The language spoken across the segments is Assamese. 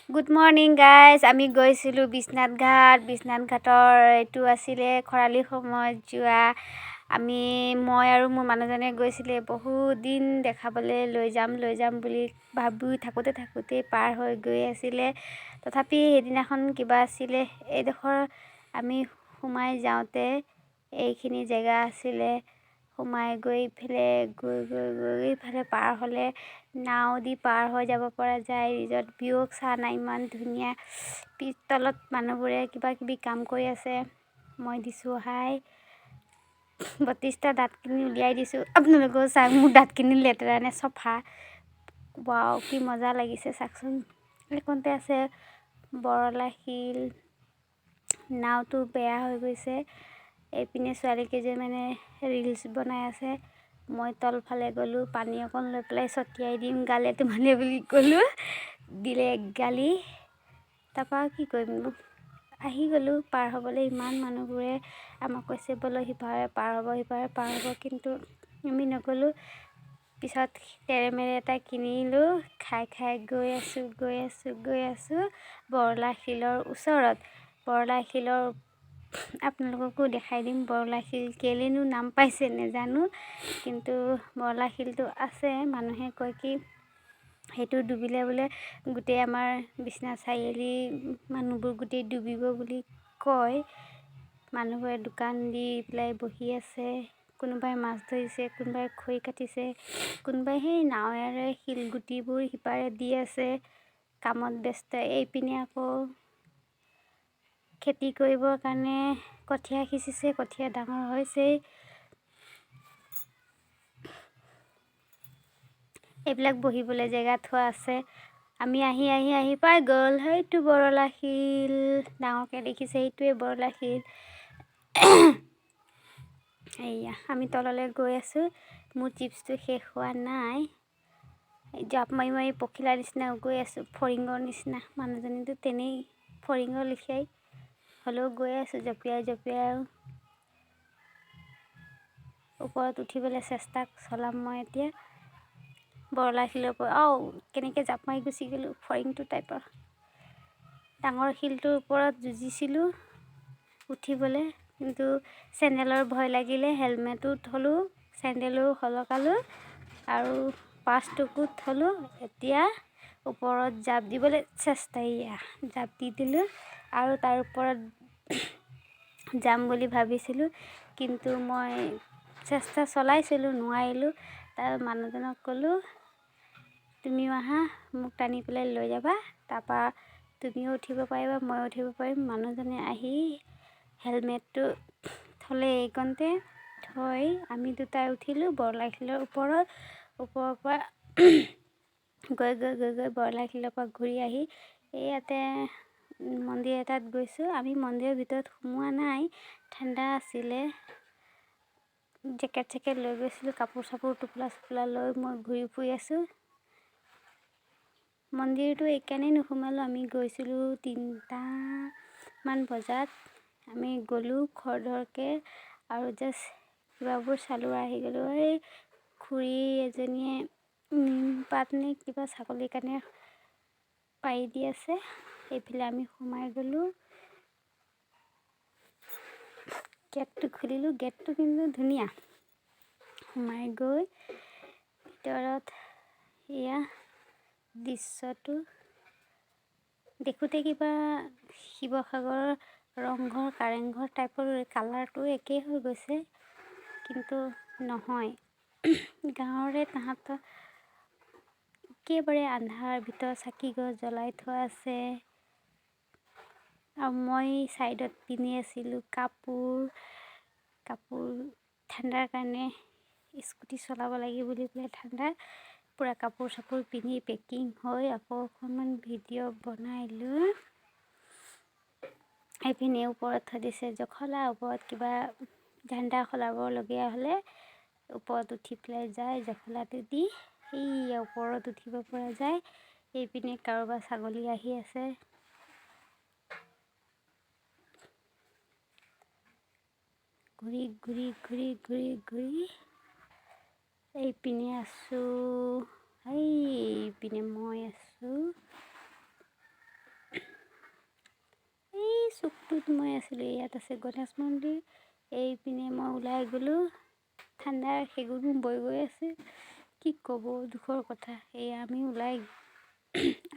Good morning guys, আমি গৈছিলোঁ বিশ্বনাথ ঘাটৰ এইটো আছিলে খৰালি সময়ত যোৱা মই আৰু মোৰ মানুহজনে গৈছিলে। বহুত দিন দেখাবলৈ লৈ যাম বুলি ভাবি থাকোঁতে পাৰ হৈ গৈ আছিলে। তথাপি সেইদিনাখন কিবা আছিলে, এইডোখৰ আমি সোমাই যাওঁতে এইখিনি জেগা আছিলে। সোমাই গৈ ইফালে পাৰ হ'লে নাও দি পাৰ হৈ যাব পৰা যায়। ৰিজৰ্ট ভিউক চা না, ইমান ধুনীয়া। তলত মানুহবোৰে কিবা কিবি কাম কৰি আছে। মই দিছোঁ হাই। 32টা দাঁতখিনি উলিয়াই দিছোঁ। আপোনালোকেও চাওক মোৰ দাঁতখিনি লেতেৰা নে চফা। ৱাও, কি মজা লাগিছে চাওকচোন। এইকণতে আছে বৰলা শিল। নাওটো বেয়া হৈ গৈছে। এইপিনে ছোৱালী কেইজনীমানে ৰিলচ বনাই আছে। মই তলফালে গ'লোঁ, পানী অকণ লৈ পেলাই ছটিয়াই দিম গালে তোমালে বুলি ক'লোঁ। দিলে এক গালি। তাৰপৰা কি কৰিমনো, আহি গ'লোঁ। পাৰ হ'বলৈ ইমান মানুহবোৰে আমাক কৈছে বোলে সিপাৰে পাৰ হ'ব, কিন্তু আমি নগ'লোঁ। পিছত তেৰেমেৰে এটা কিনিলোঁ, খাই গৈ আছোঁ বৰলা শিলৰ ওচৰত। বৰলা শিলৰ আপোনালোককো দেখাই দিম। বৰলা শিল কেলেনো নাম পাইছে নেজানো, কিন্তু বৰলা শিলটো আছে। মানুহে কয় কি সেইটো ডুবিলে বোলে গোটেই আমাৰ বিশ্বনাথ চাৰিআলি মানুহবোৰ গোটেই ডুবিব বুলি কয়। মানুহবোৰে দোকান দি পেলাই বহি আছে। কোনোবাই মাছ ধৰিছে, কোনোবাই খৰি কাটিছে, কোনোবাই সেই নাৱেৰে শিলগুটিবোৰ সিপাৰে দি আছে, কামত ব্যস্ত। এইপিনে আকৌ খেতি কৰিবৰ কাৰণে কঠীয়া সিঁচিছে, কঠীয়া ডাঙৰ হৈছেই। এইবিলাক বহিবলৈ জেগা থোৱা আছে। আমি আহি পাই গ'ল সেইটো বৰলা শিল। ডাঙৰকৈ দেখিছে, সেইটোৱে বৰলা শিল। এইয়া আমি তললৈ গৈ আছোঁ। মোৰ চিপছটো শেষ হোৱা নাই। জাপ মাৰি পখিলাৰ নিচিনা গৈ আছোঁ, ফৰিঙৰ নিচিনা। মানুহজনীতো তেনেই ফৰিঙৰ লিখিয়াই, হ'লেও গৈ আছোঁ জঁপিয়াই ওপৰত উঠিবলৈ চেষ্টা চলাম মই এতিয়া। বৰলা শিলৰ পৰা কেনেকৈ জাপ মাৰি গুচি গ'লোঁ, ফৰিংটো টাইপৰ। ডাঙৰ শিলটোৰ ওপৰত যুঁজিছিলোঁ উঠিবলৈ, কিন্তু চেণ্ডেলৰ ভয় লাগিলে। হেলমেটো থলোঁ, চেণ্ডেলো সলকালোঁ আৰু পাছটোকো থলোঁ। এতিয়া ওপৰত জাপ দিবলৈ জাপ দি দিলোঁ আৰু তাৰ ওপৰত যাম বুলি ভাবিছিলোঁ, কিন্তু মই চেষ্টা চলাইছিলোঁ, নোৱাৰিলোঁ। তাৰ মানুহজনক ক'লোঁ তুমিও আহা, মোক টানি পেলাই লৈ যাবা, তাৰপৰা তুমিও উঠিব পাৰিবা, ময়ো উঠিব পাৰিম। মানুহজনে আহি হেলমেটটো থ'লে এইকণতে, থৈ আমি দুটাই উঠিলোঁ বৰলা শিলৰ ওপৰৰ পৰা গৈ বৰলা শিলৰ পৰা ঘূৰি আহি ইয়াতে মন্দিৰ এটাত গৈছোঁ। আমি মন্দিৰৰ ভিতৰত সোমোৱা নাই, ঠাণ্ডা আছিলে। জেকেট লৈ গৈছিলোঁ, কাপোৰ চাপোৰ টোপোলা লৈ মই ঘূৰি ফুৰি আছোঁ। মন্দিৰটো এইকাৰণেই নোসোমালোঁ, আমি গৈছিলোঁ 3টামান বজাত। আমি গ'লোঁ খৰধৰকৈ আৰু জাষ্ট কিবাবোৰ চালোঁ, আহি গ'লোঁ। এই খুৰী এজনীয়ে নিমপাত নে কিবা ছাগলীৰ কাৰণে পাৰি দি আছে। সেইফালে আমি সোমাই গ'লোঁ। গেটটো খুলিলোঁ, গেটটো কিন্তু ধুনীয়া। সোমাই গৈ ভিতৰত এয়া দৃশ্যটো দেখোঁতে কিবা শিৱসাগৰৰ ৰংঘৰ কাৰেংঘৰ টাইপৰ কালাৰটো একেই হৈ গৈছে, কিন্তু নহয়। গাঁৱৰে তাহাঁতৰ একেবাৰে আন্ধাৰ, ভিতৰত চাকি গছ জ্বলাই থোৱা আছে। আৰু মই ছাইডত পিন্ধি আছিলোঁ কাপোৰ ঠাণ্ডাৰ কাৰণে। স্কুটি চলাব লাগিব বুলি পেলাই ঠাণ্ডাত পূৰা কাপোৰ চাপোৰ পিন্ধি পেকিং হৈ আকৌ অকণমান ভিডিঅ' বনাই লৈ এইপিনে ওপৰত থৈ দিছে জখলা। ওপৰত কিবা ঝাণ্ডা সলাবলগীয়া হ'লে ওপৰত উঠি পেলাই যায়, জখলাটো দি সেই ওপৰত উঠিব পৰা যায়। এইপিনে কাৰোবাৰ ছাগলী আহি আছে। ঘূৰি এইপিনে আছোঁ, এইপিনে মই আছোঁ। চুকটোত মই আছিলোঁ। ইয়াত আছে গণেশ মন্দিৰ। এইপিনে মই ওলাই গ'লোঁ, ঠাণ্ডাৰ সেগুন বৈ গৈ আছে। কি ক'ব, দুখৰ কথা। এয়া আমি ওলাই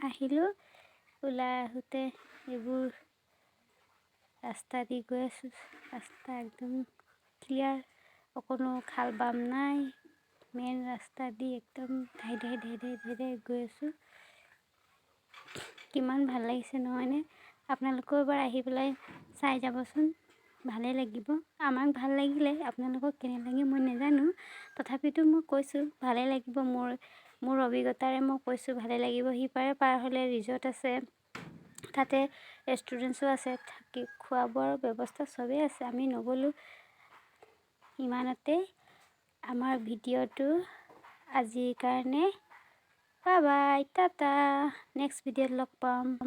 আহিলোঁ। ওলাই আহোঁতে এইবোৰ ৰাস্তা দি গৈ আছোঁ। ৰাস্তা একদম ক্লিয়াৰ, অকণো খাল বাম নাই। মেইন ৰাস্তা দি একদম ধাই ধাই গৈ আছোঁ। কিমান ভাল লাগিছে নহয়নে? আপোনালোকেও এবাৰ আহি পেলাই চাই যাবচোন, ভালেই লাগিব। আমাক ভাল লাগিলে, আপোনালোকক কেনে লাগে মই নাজানো, তথাপিতো মই কৈছোঁ ভালেই লাগিব। মোৰ অভিজ্ঞতাৰে মই কৈছোঁ ভালেই লাগিব। সিপাৰে পাৰ হ'লে ৰিজৰ্ট আছে, তাতে ৰেষ্টুৰেণ্টছো আছে, থাকি খোৱা বোৱাৰ ব্যৱস্থা চবেই আছে। আমি নগ'লোঁ। ইমানতে আমাৰ ভিডিঅ'টো আজিৰ কাৰণে বাই বাই, টাটা। নেক্সট ভিডিঅ'ত লগ পাম।